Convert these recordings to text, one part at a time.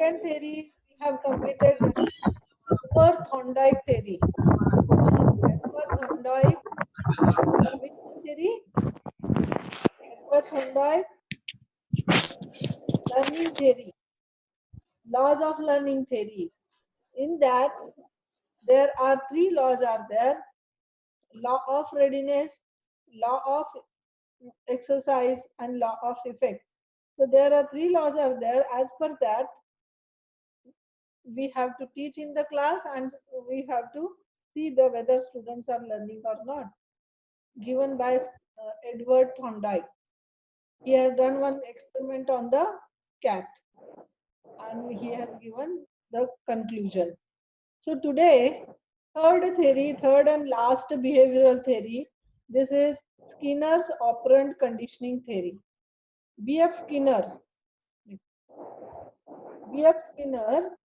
second theory we have completed, Edward-Thorndike theory. Edward-Thorndike, which theory? Edward-Thorndike learning theory, laws of learning theory. In that, there are three laws are there: law of readiness, law of exercise, and law of effect. So there are three laws are there. As per that, we have to teach in the class, and we have to see the whether students are learning or not. Given by Edward Thorndike. He has done one experiment on the cat, and he has given the conclusion. So today, third and last behavioral theory, this is Skinner's operant conditioning theory. B.F. Skinner. B.F. Skinner,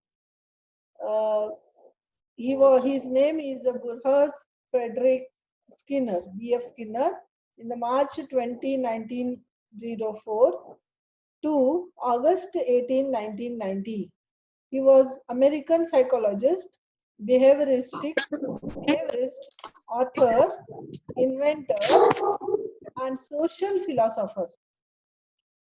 his name is Burhus Frederick Skinner, B.F. Skinner, in the March 20, 1904 to August 18, 1990. He was American psychologist, behaviorist, author, inventor, and social philosopher.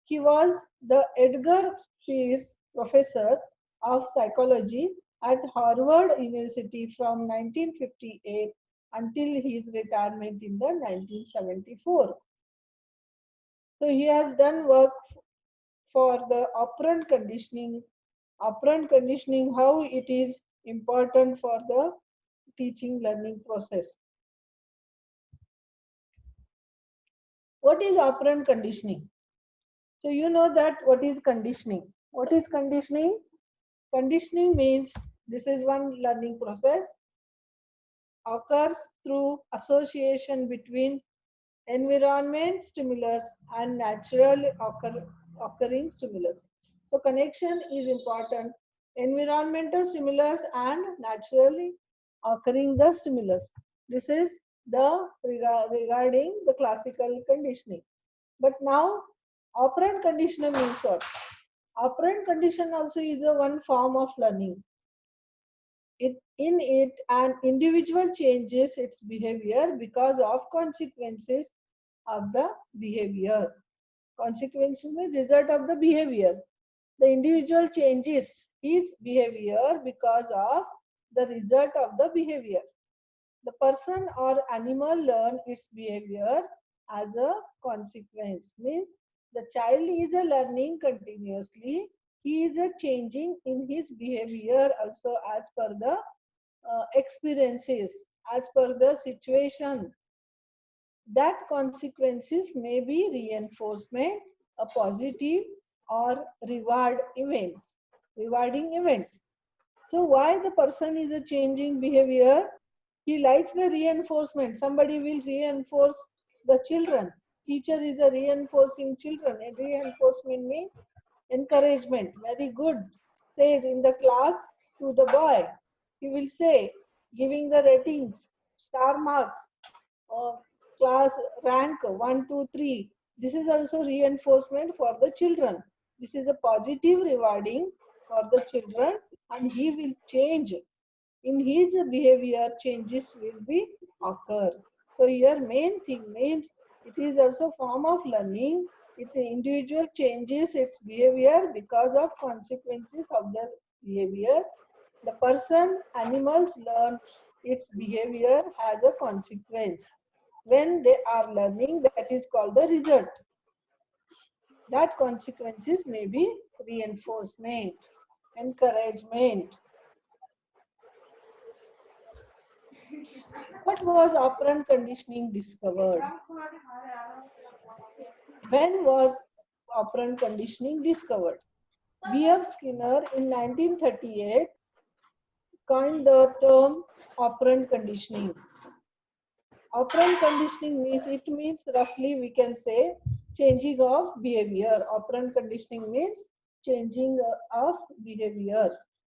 He was the Edgar Peace Professor of Psychology at Harvard University from 1958 until his retirement in the 1974. So he has done work for the operant conditioning, how it is important for the teaching learning process. What is operant conditioning? So you know that what is conditioning. What is conditioning? Conditioning means this is one learning process occurs through association between environment stimulus and natural occurring stimulus. So connection is important. Environmental stimulus and naturally occurring the stimulus. This is the regarding the classical conditioning. But now operant conditioner means what? Operant condition also is a one form of learning. In it, an individual changes its behavior because of consequences of the behavior. Consequences means result of the behavior. The individual changes his behavior because of the result of the behavior. The person or animal learn its behavior as a consequence. Means the child is a learning continuously. He is a changing in his behavior also as per the experiences, as per the situation. That consequences may be reinforcement, a positive or rewarding events. So why the person is a changing behavior? He likes the reinforcement. Somebody will reinforce the children. Teacher is a reinforcing children. And reinforcement means encouragement. Very good. Says in the class to the boy. He will say, giving the ratings, star marks, class rank 1, 2, 3. This is also reinforcement for the children. This is a positive rewarding for the children, and he will change. In his behavior, changes will be occur. So here main thing means it is also form of learning. It individual changes its behavior because of consequences of their behavior. The person, animals learns its behavior has a consequence. When they are learning, that is called the result. That consequences may be reinforcement, encouragement. What was operant conditioning discovered? When was operant conditioning discovered? B.F. Skinner in 1938 coined the term operant conditioning. Operant conditioning means roughly we can say changing of behavior. Operant conditioning means changing of behavior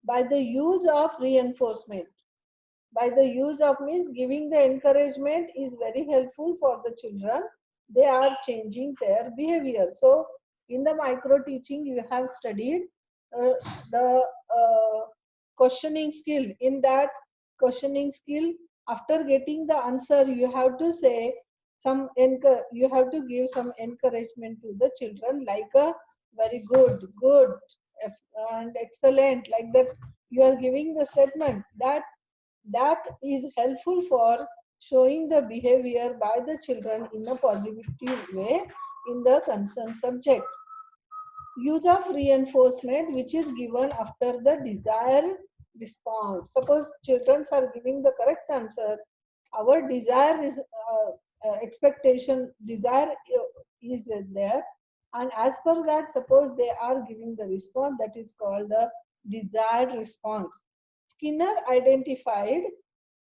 by the use of reinforcement. By the use of means giving the encouragement is very helpful for the children. They are changing their behavior. So in the micro teaching you have studied the questioning skill. In that questioning skill, after getting the answer, you have to say you have to give some encouragement to the children, like a very good, good, and excellent, like that. You are giving the statement that is helpful for showing the behavior by the children in a positive way in the concerned subject. Use of reinforcement, which is given after the desired response. Suppose children are giving the correct answer, our desire is expectation desire is there, and as per that, suppose they are giving the response, that is called the desired response. Skinner identified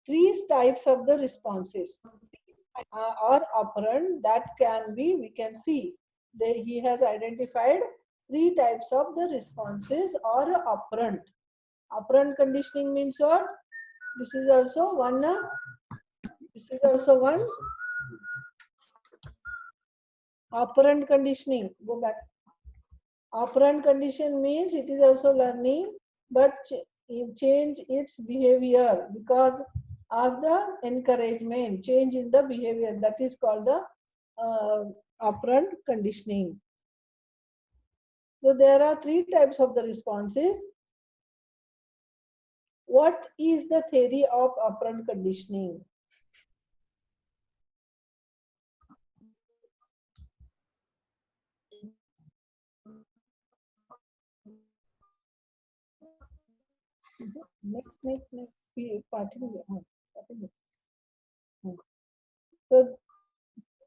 three types of the responses or operand that can be, we can see. He has identified three types of the responses or operand. Operand conditioning means what? This is also one. This is also one. Operand conditioning. Go back. Operand condition means it is also learning, but change its behavior because of the encouragement, change in the behavior. That is called the operand conditioning. So there are three types of the responses. What is the theory of operant conditioning? Next. So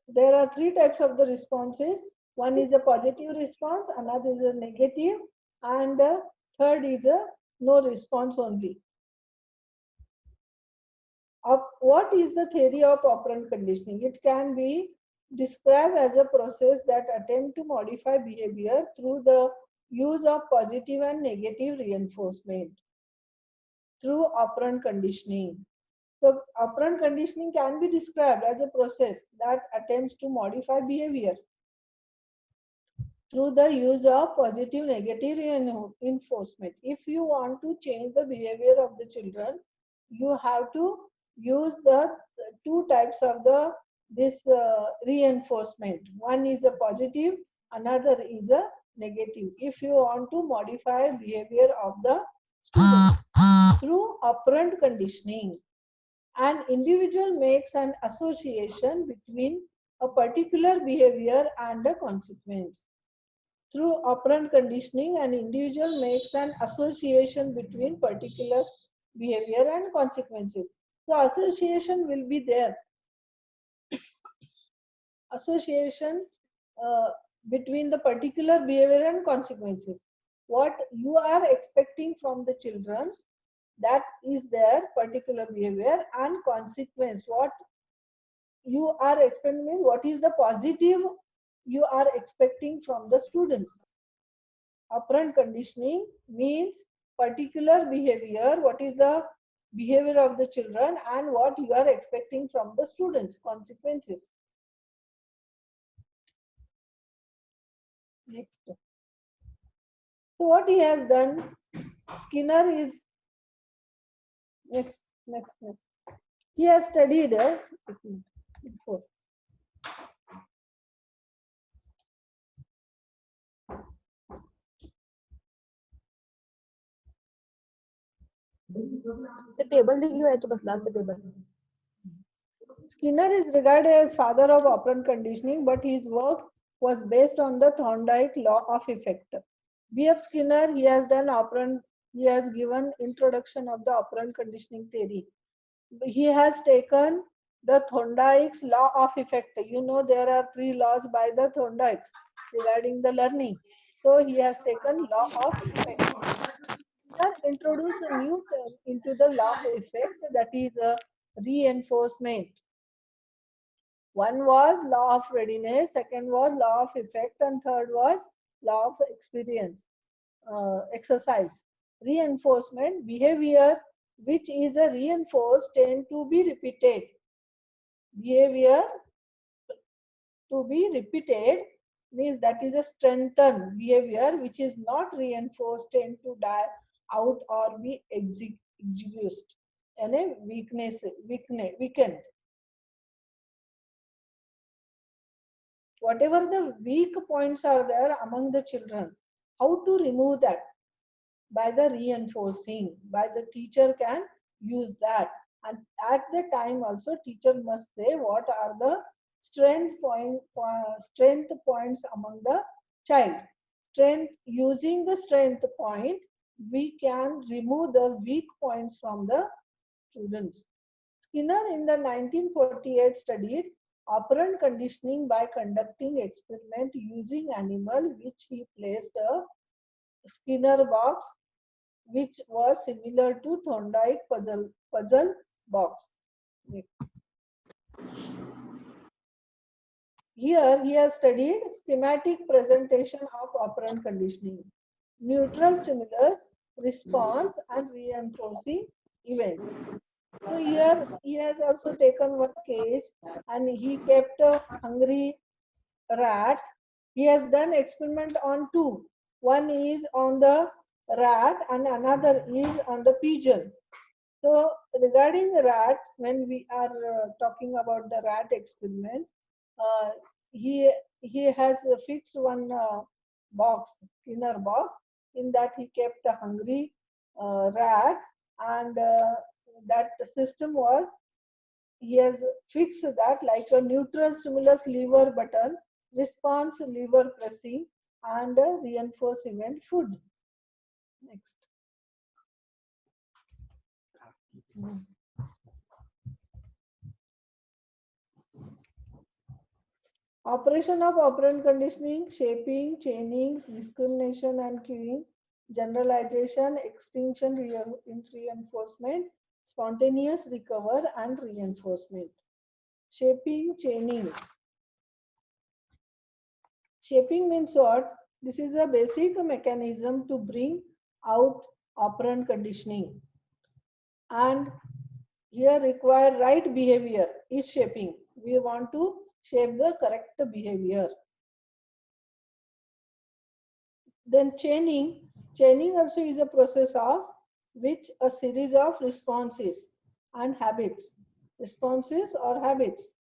there are three types of the responses. One is a positive response, another is a negative, and third is a no response only. What is the theory of operant conditioning? It can be described as a process that attempts to modify behavior through the use of positive and negative reinforcement through operant conditioning. So operant conditioning can be described as a process that attempts to modify behavior through the use of positive negative reinforcement. If you want to change the behavior of the children, you have to use the two types of the this reinforcement. One is a positive, another is a negative. If you want to modify behavior of the students through operant conditioning, an individual makes an association between a particular behavior and a consequence. Through operant conditioning, an individual makes an association between particular behavior and consequences. So association will be there. Association between the particular behavior and consequences. What you are expecting from the children, that is their particular behavior, and consequence. What you are expecting, what is the positive you are expecting from the students. Operant conditioning means particular behavior, what is the behavior of the children and what you are expecting from the students, consequences. Next. So what he has done, Skinner is next. He has studied before. The table लिखी है तो बस last table. Skinner is regarded as father of operant conditioning, but his work was based on the Thorndike law of effect. B.F. Skinner, he has given introduction of the operant conditioning theory. He has taken the Thorndike's law of effect. You know there are three laws by the Thorndikes regarding the learning. So he has taken law of effect. Introduce a new term into the law of effect, that is a reinforcement. One was law of readiness, second was law of effect, and third was law of experience, exercise. Reinforcement, behavior which is a reinforced tend to be repeated. Behavior to be repeated means that is a strengthened behavior which is not reinforced tend to die out or be executed and a weakened. Whatever the weak points are there among the children, how to remove that? By the reinforcing, by the teacher can use that. And at the time also teacher must say what are the strength points among the child. Strength, using the strength point, we can remove the weak points from the students. Skinner in the 1948 studied operant conditioning by conducting experiment using animal which he placed a Skinner box which was similar to Thorndike puzzle box. Here he has studied schematic presentation of operant conditioning, neutral stimulus, response and reinforcing events. So here he has also taken one cage and he kept a hungry rat. He has done experiment on two. One is on the rat and another is on the pigeon. So regarding the rat, when we are talking about the rat experiment, uh, he he has fixed one box, inner box. In that he kept a hungry rat, and that system was he has fixed that like a neutral stimulus lever button, response lever pressing, and reinforcement food. Next. Operation of operant conditioning, shaping, chaining, discrimination and cueing, generalization, extinction, reinforcement, spontaneous recover and reinforcement. Shaping, chaining. Shaping means what? This is a basic mechanism to bring out operant conditioning. And here require right behavior is shaping. We want to shape the correct behavior. Then chaining also is a process of which a series of responses and habits, responses or habits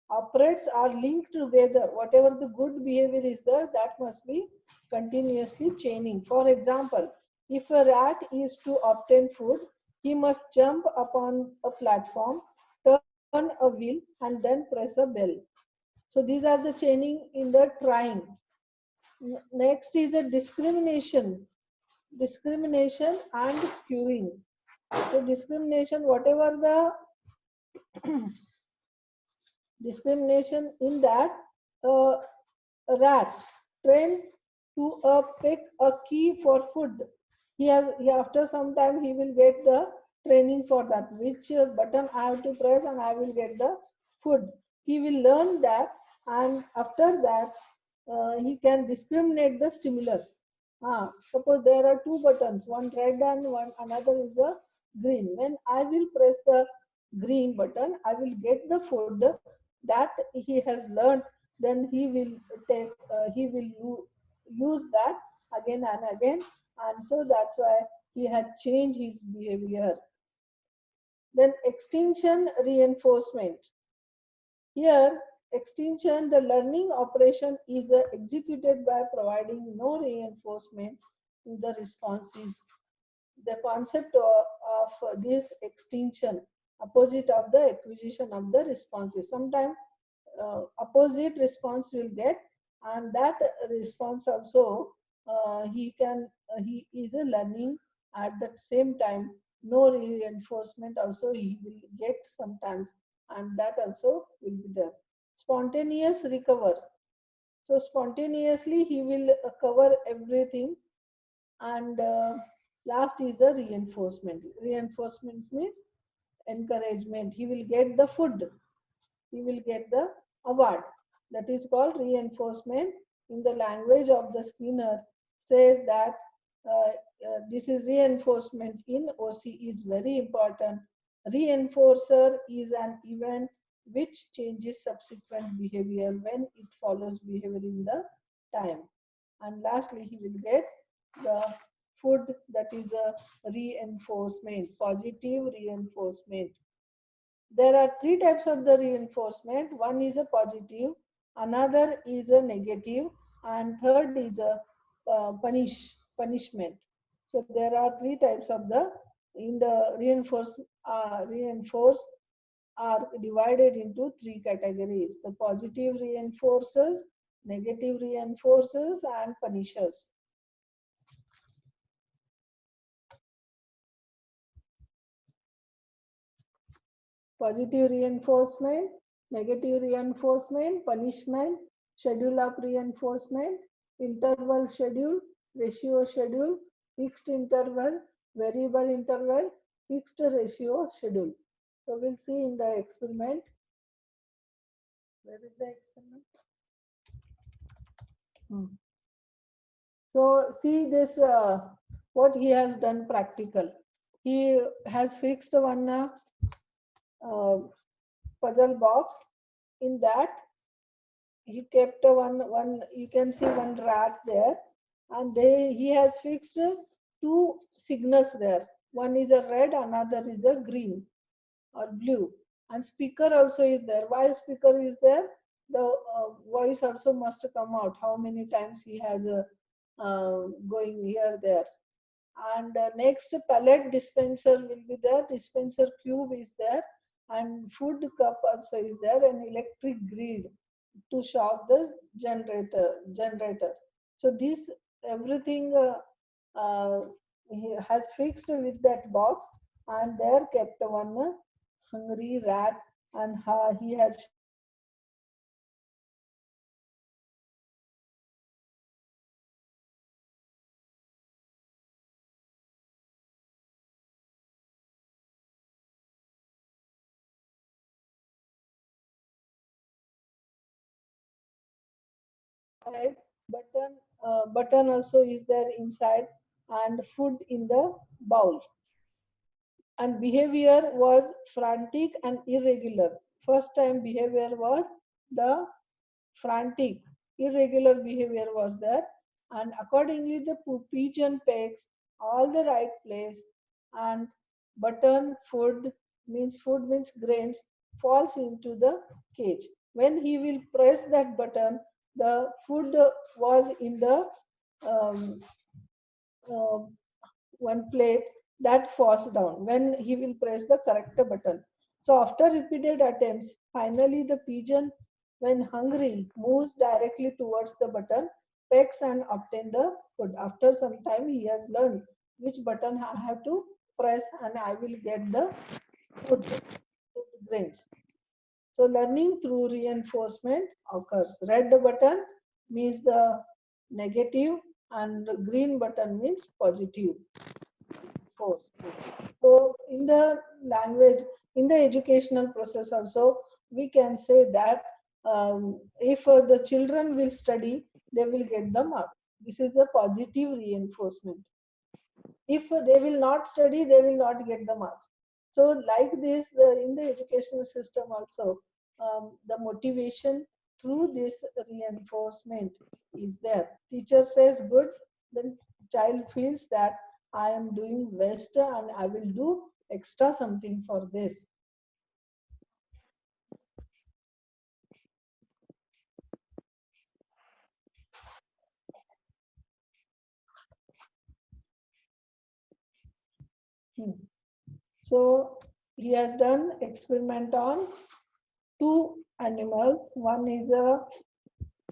operates are linked together. Whatever the good behavior is there, that must be continuously chaining. For example, if a rat is to obtain food, he must jump upon a platform, turn a wheel, and then press a bell. So these are the chaining in the trying. Next is a discrimination and cueing. So discrimination, whatever the discrimination in that a rat trained to pick a key for food. After some time he will get the training for that, which button I have to press and I will get the food. He will learn that, and after that he can discriminate the stimulus. Suppose there are two buttons, one red and one another is a green. When I will press the green button, I will get the food that he has learned. Then he will use that again and again, and so that's why he had changed his behavior. Then extinction reinforcement. Here, extinction, the learning operation is executed by providing no reinforcement to the responses. The concept of this extinction, opposite of the acquisition of the responses. Sometimes opposite response will get, and that response also he is a learning at the same time. No reinforcement also he will get sometimes, and that also will be there. Spontaneous recover. So spontaneously he will cover everything, and last is a reinforcement. Reinforcement means encouragement. He will get the food, he will get the award. That is called reinforcement. In the language of the Skinner, says that this is reinforcement in OC is very important. Reinforcer is an event which changes subsequent behavior when it follows behavior in the time. And lastly, he will get the food, that is a reinforcement, positive reinforcement. There are three types of the reinforcement. One is a positive, another is a negative, and third is a punishment. So there are three types of the in the reinforce are divided into three categories: the positive reinforcers, negative reinforcers, and punishers. Positive reinforcement, negative reinforcement, punishment, schedule of reinforcement, interval schedule, ratio schedule, fixed interval, variable interval, fixed ratio schedule. So we'll see in the experiment. Where is the experiment? So see this, what he has done practical. He has fixed one uh, puzzle box. In that, he kept one. You can see one rat there, and he has fixed two signals there. One is a red, another is a green or blue, and speaker also is there. Why speaker is there? The voice also must come out. How many times he has going here there. And next, pallet dispenser will be there, dispenser cube is there, and food cup also is there, and electric grid to shock the generator. So this everything he has fixed with that box, and there kept one hungry rat, and he had button also is there inside, and food in the bowl. And behavior was frantic and irregular. First time behavior was the frantic, irregular behavior was there, and accordingly the pigeon pecks all the right place, and button food means grains falls into the cage. When he will press that button, the food was in the um, uh, one plate, that falls down when he will press the correct button. So after repeated attempts, finally the pigeon, when hungry, moves directly towards the button, pecks and obtain the food. After some time, he has learned which button I have to press and I will get the food grains. So learning through reinforcement occurs. Red button means the negative, and green button means positive force. So in the language, in the educational process also, we can say that if the children will study, they will get the marks. This is a positive reinforcement. If they will not study, they will not get the marks. So like this, in the educational system also, the motivation through this reinforcement is there. Teacher says good, then child feels that I am doing best and I will do extra something for this. Hmm. So he has done experiment on two animals. One is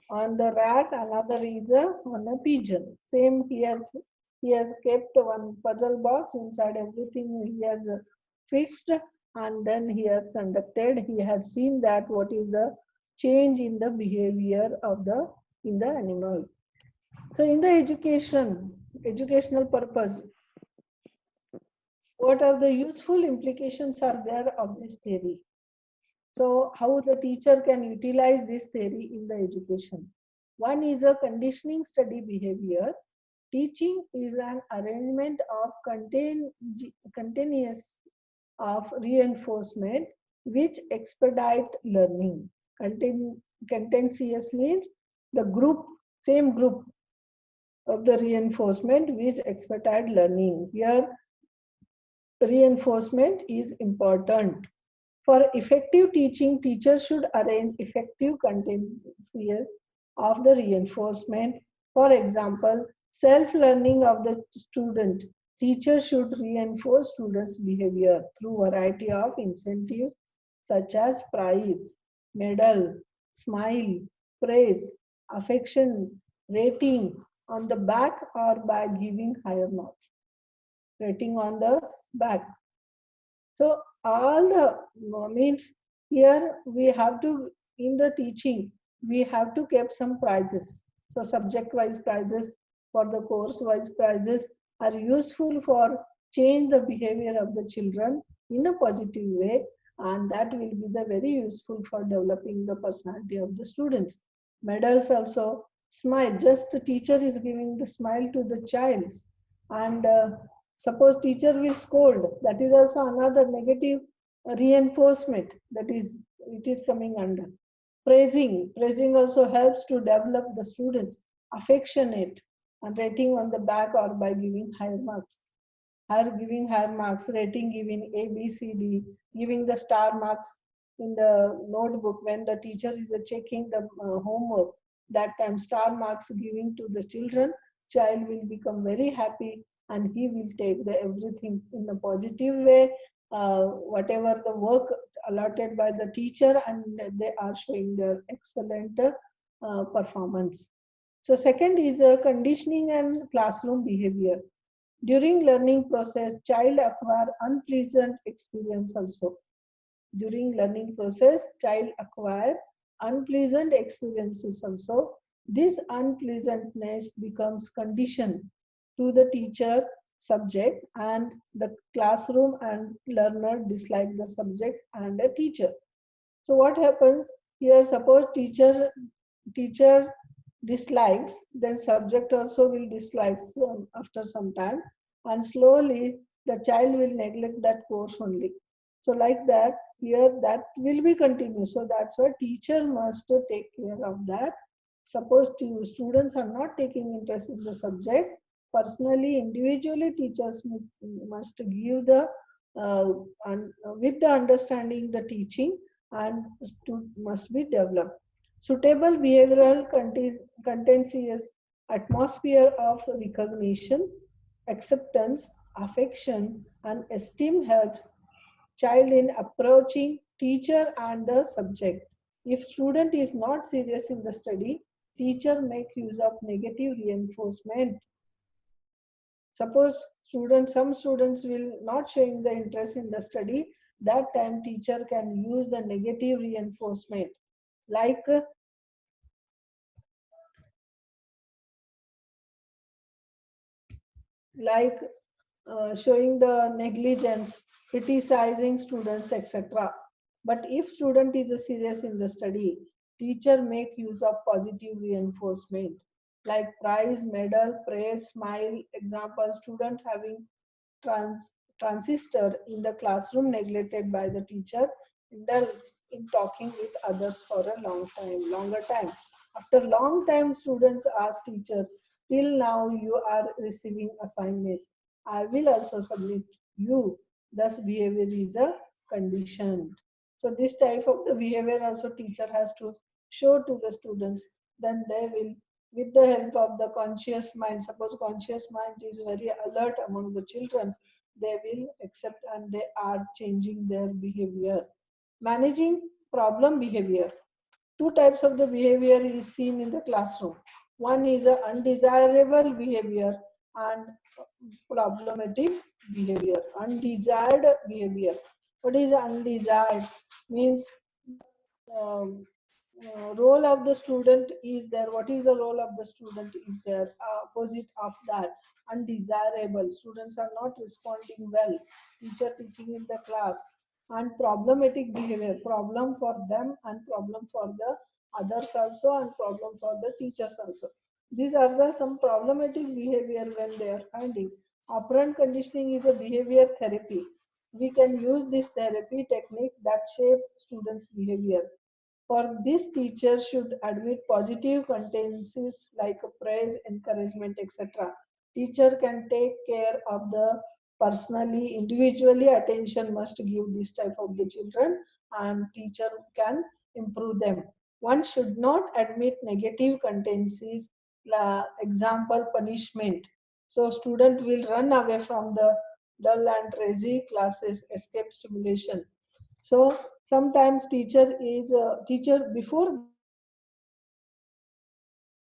on the rat, another is on a pigeon. Same, he has kept one puzzle box, inside everything he has fixed, and then he has conducted. He has seen that what is the change in the behavior of the in the animal. So in the educational purpose, what are the useful implications are there of this theory? So how the teacher can utilize this theory in the education? One is a conditioning study behavior. Teaching is an arrangement of continuous of reinforcement which expedite learning. Contentious means the group same group of the reinforcement which expected learning. Here, reinforcement is important. For effective teaching, teachers should arrange effective continuous of the reinforcement. For example, self-learning of the student. Teachers should reinforce students' behavior through a variety of incentives such as prize, medal, smile, praise, affection, rating on the back or by giving higher marks. Rating on the back. So all the means here we have to in the teaching we have to keep some prizes. So subject wise prizes for the course wise prizes are useful for change the behavior of the children in a positive way, and that will be the very useful for developing the personality of the students. Medals also, smile, just the teacher is giving the smile to the child, and suppose teacher will scold, that is also another negative reinforcement that is it is coming under. Praising also helps to develop the students affectionate and rating on the back or by giving higher marks. Giving higher marks, rating giving A, B, C, D, giving the star marks in the notebook when the teacher is checking the homework. That time star marks giving to the children, child will become very happy and he will take the everything in a positive way. Whatever the work allotted by the teacher, and they are showing their excellent performance. So second is conditioning and classroom behavior. During learning process, child acquire unpleasant experience also. During learning process, child acquire unpleasant experiences also. This unpleasantness becomes condition to the teacher subject, and the classroom and learner dislike the subject and the teacher. So what happens here? Suppose teacher dislikes, then subject also will dislike after some time, and slowly the child will neglect that course only. So like that, here that will be continuous. So that's why teacher must take care of that. Suppose students are not taking interest in the subject, personally, individually, teachers must give the with the understanding the teaching, and must be developed. Suitable behavioral contentious atmosphere of recognition, acceptance, affection, and esteem helps child in approaching teacher and the subject. If student is not serious in the study, teacher make use of negative reinforcement. Suppose some students will not showing the interest in the study, that time teacher can use the negative reinforcement like like showing the negligence, criticizing students, etc. But if student is serious in the study, teacher make use of positive reinforcement like prize, medal, praise, smile. Example, student having transistor in the classroom neglected by the teacher in, in talking with others for a longer time. After long time, students ask teacher, till now you are receiving assignments. I will also submit you. Thus, behavior is a condition. So this type of the behavior also teacher has to show to the students. Then they will, with the help of the conscious mind, suppose conscious mind is very alert among the children, they will accept and they are changing their behavior. Managing problem behavior. Two types of the behavior is seen in the classroom. One is a undesirable behavior and problematic behavior. Undesired behavior. What is undesired? Means um, role of the student is there. What is the role of the student is there? Opposite of that, undesirable. Students are not responding well. Teacher teaching in the class, and problematic behavior. Problem for them and problem for the others also, and problem for the teachers also. These are the some problematic behavior when they are finding. Operant conditioning is a behavior therapy. We can use this therapy technique that shape students' behavior. For this, teacher should admit positive contents like praise, encouragement, etc. Teacher can take care of the personally, individually. Attention must give this type of the children, and teacher can improve them. One should not admit negative contents. Example, punishment. So student will run away from the dull and crazy classes, escape stimulation. So sometimes teacher is teacher before that teacher should admit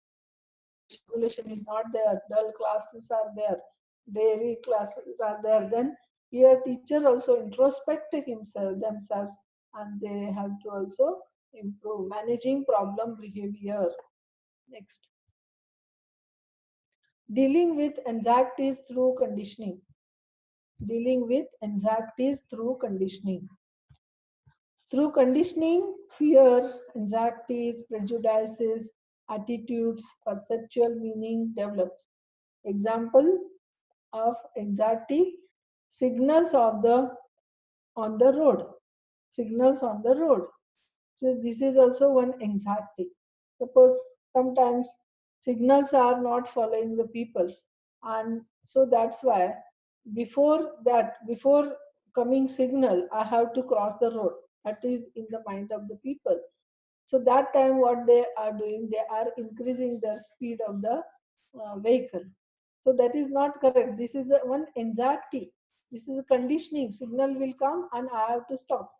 negative contents stimulation is not there, dull classes are there, daily classes are there, then here teacher also introspect himself themselves, and they have to also improve managing problem behavior. Next, dealing with anxieties through conditioning. Dealing with anxieties through conditioning. Through conditioning, fear, anxieties, prejudices, attitudes, perceptual meaning develops. Example of anxiety: signals of the on the road. Signals on the road. So this is also one anxiety. Suppose sometimes signals are not following the people, and so that's why before coming signal, I have to cross the road. That is in the mind of the people. So that time, what they are doing, they are increasing the speed of the vehicle. So that is not correct. This is one anxiety. This is a conditioning. Signal will come and I have to stop.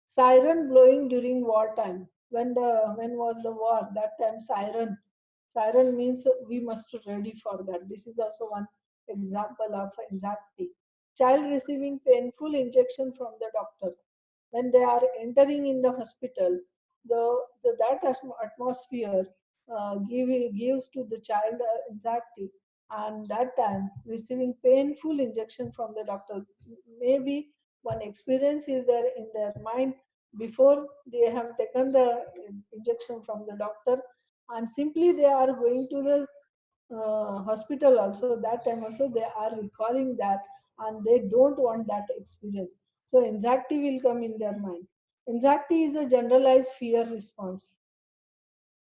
Siren blowing during wartime. When was the war? That time siren means we must ready for that. This is also one example of anxiety. Child receiving painful injection from the doctor. When they are entering in the hospital, that atmosphere gives to the child anxiety, and that time receiving painful injection from the doctor, maybe one experience is there in their mind before they have taken the injection from the doctor, and simply they are going to the hospital also. That time also they are recalling that, and they don't want that experience. So anxiety will come in their mind. Anxiety is a generalized fear response.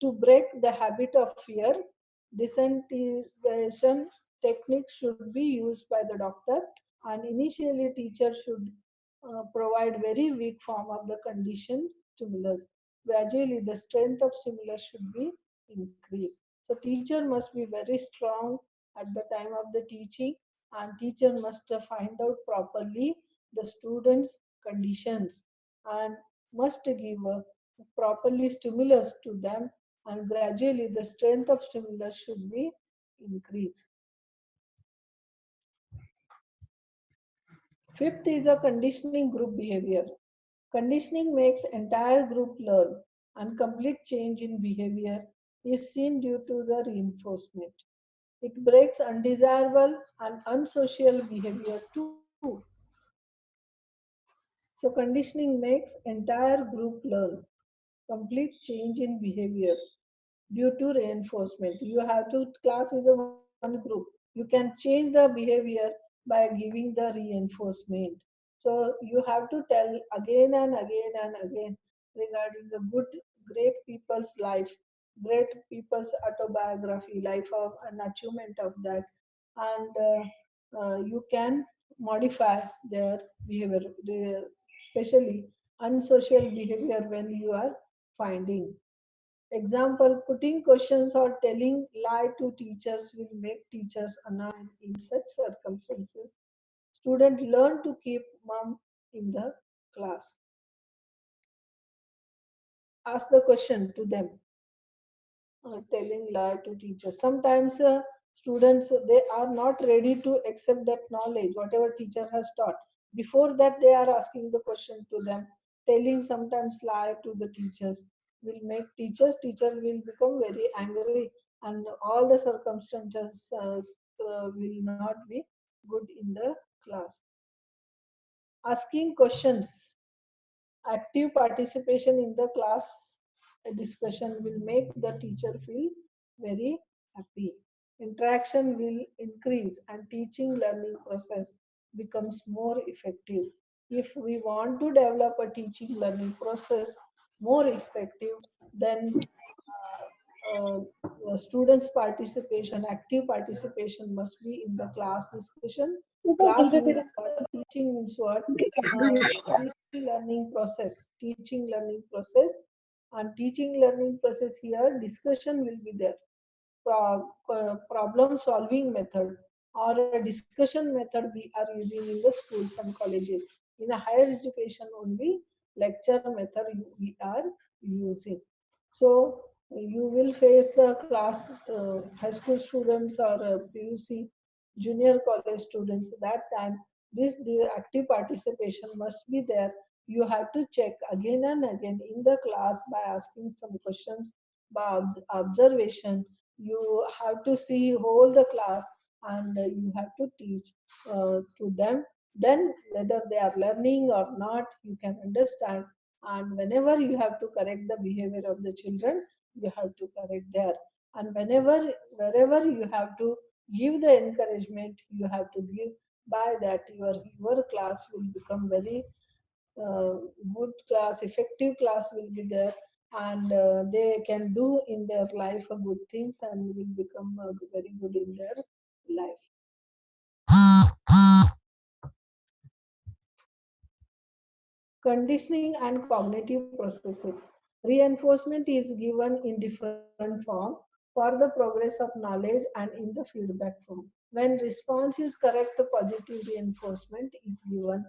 To break the habit of fear, desensitization techniques should be used by the doctor, and initially teacher should provide very weak form of the condition stimulus. Gradually, the strength of stimulus should be increased. So teacher must be very strong at the time of the teaching, and teacher must find out properly the students' conditions and must give a properly stimulus to them, and gradually the strength of stimulus should be increased. Fifth is a conditioning group behavior. Conditioning makes entire group learn, and complete change in behavior is seen due to the reinforcement. It breaks undesirable and unsocial behavior too. So conditioning makes entire group learn, complete change in behavior due to reinforcement. You have to, class is a one group. You can change the behavior by giving the reinforcement. So you have to tell again and again and again regarding the good, great people's life, great people's autobiography, life of an achievement of that, and you can modify their behavior, especially unsocial behavior when you are finding. Example, putting questions or telling lie to teachers will make teachers annoyed. In such circumstances, students learn to keep mum in the class. Ask the question to them, telling lie to teachers. Sometimes students, they are not ready to accept that knowledge, whatever teacher has taught. Before that, they are asking the question to them. Telling sometimes lie to the teachers will make teacher will become very angry, and all the circumstances will not be good in the class. Asking questions, active participation in the class a discussion will make the teacher feel very happy. Interaction will increase and teaching learning process becomes more effective. If we want to develop a teaching learning process more effective, then students' participation, active participation must be in the class discussion. Class means what? Teaching means what? Teaching learning process. Teaching learning process. And teaching learning process here, discussion will be there. Problem solving method or a discussion method we are using in the schools and colleges. In a higher education only lecture method we are using. So you will face the class high school students or PUC junior college students. That time this the active participation must be there. You have to check again and again in the class by asking some questions, by observation. You have to see whole the class and you have to teach to them. Then whether they are learning or not, you can understand. And whenever you have to correct the behavior of the children, you have to correct there. And wherever you have to give the encouragement, you have to give. By that your class will become very uh, good class, effective class will be there, and they can do in their life good things and will become very good in their life. Conditioning and cognitive processes. Reinforcement is given in different form for the progress of knowledge and in the feedback form. When response is correct, positive reinforcement is given.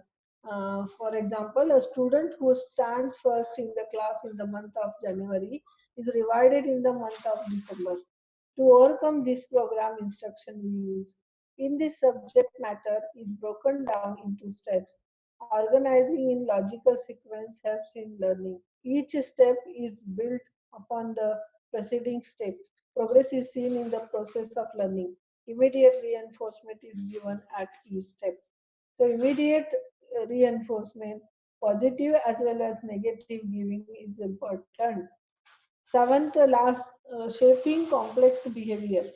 For example, a student who stands first in the class in the month of January is rewarded in the month of December. To overcome this program instruction we use. In this subject matter is broken down into steps. Organizing in logical sequence helps in learning. Each step is built upon the preceding steps. Progress is seen in the process of learning. Immediate reinforcement is given at each step. So immediate reinforcement, positive as well as negative giving is important. Seventh, last, shaping complex behavior.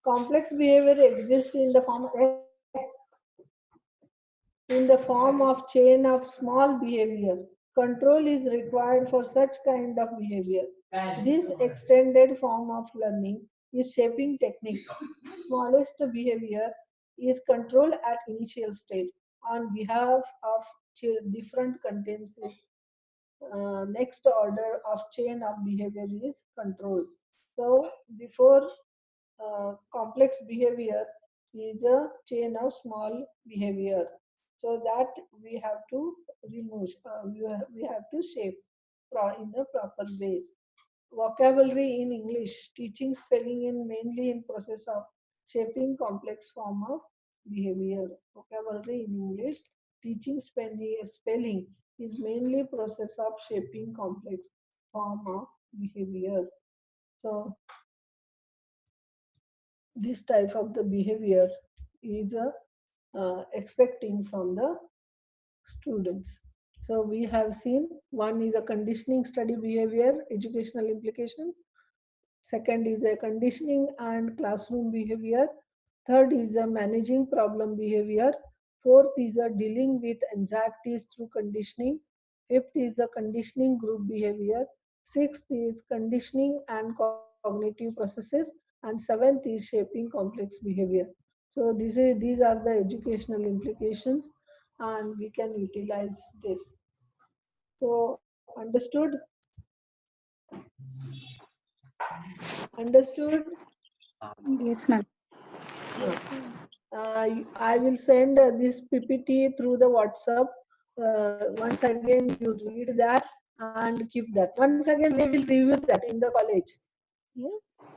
Complex behavior exists in the form of chain of small behavior. Control is required for such kind of behavior. This extended form of learning is shaping techniques. Smallest behavior is control at initial stage on behalf of different contents. Next order of chain of behavior is control. So before complex behavior is a chain of small behavior. So that we have to remove, we have to shape in the proper ways. Vocabulary in English, teaching spelling in mainly in process of shaping complex form of behavior. Vocabulary in English, teaching spelling is mainly process of shaping complex form of behavior. So this type of the behavior is expecting from the students. So we have seen one is a conditioning study behavior, educational implication. Second is a conditioning and classroom behavior. Third is a managing problem behavior. Fourth is a dealing with anxieties through conditioning. Fifth is a conditioning group behavior. Sixth is conditioning and cognitive processes. And seventh is shaping complex behavior. So these are the educational implications and we can utilize this. So understood? Understood? Yes, ma'am. I will send this PPT through the WhatsApp. Once again, you read that and keep that. Once again, we will review that in the college. Yeah?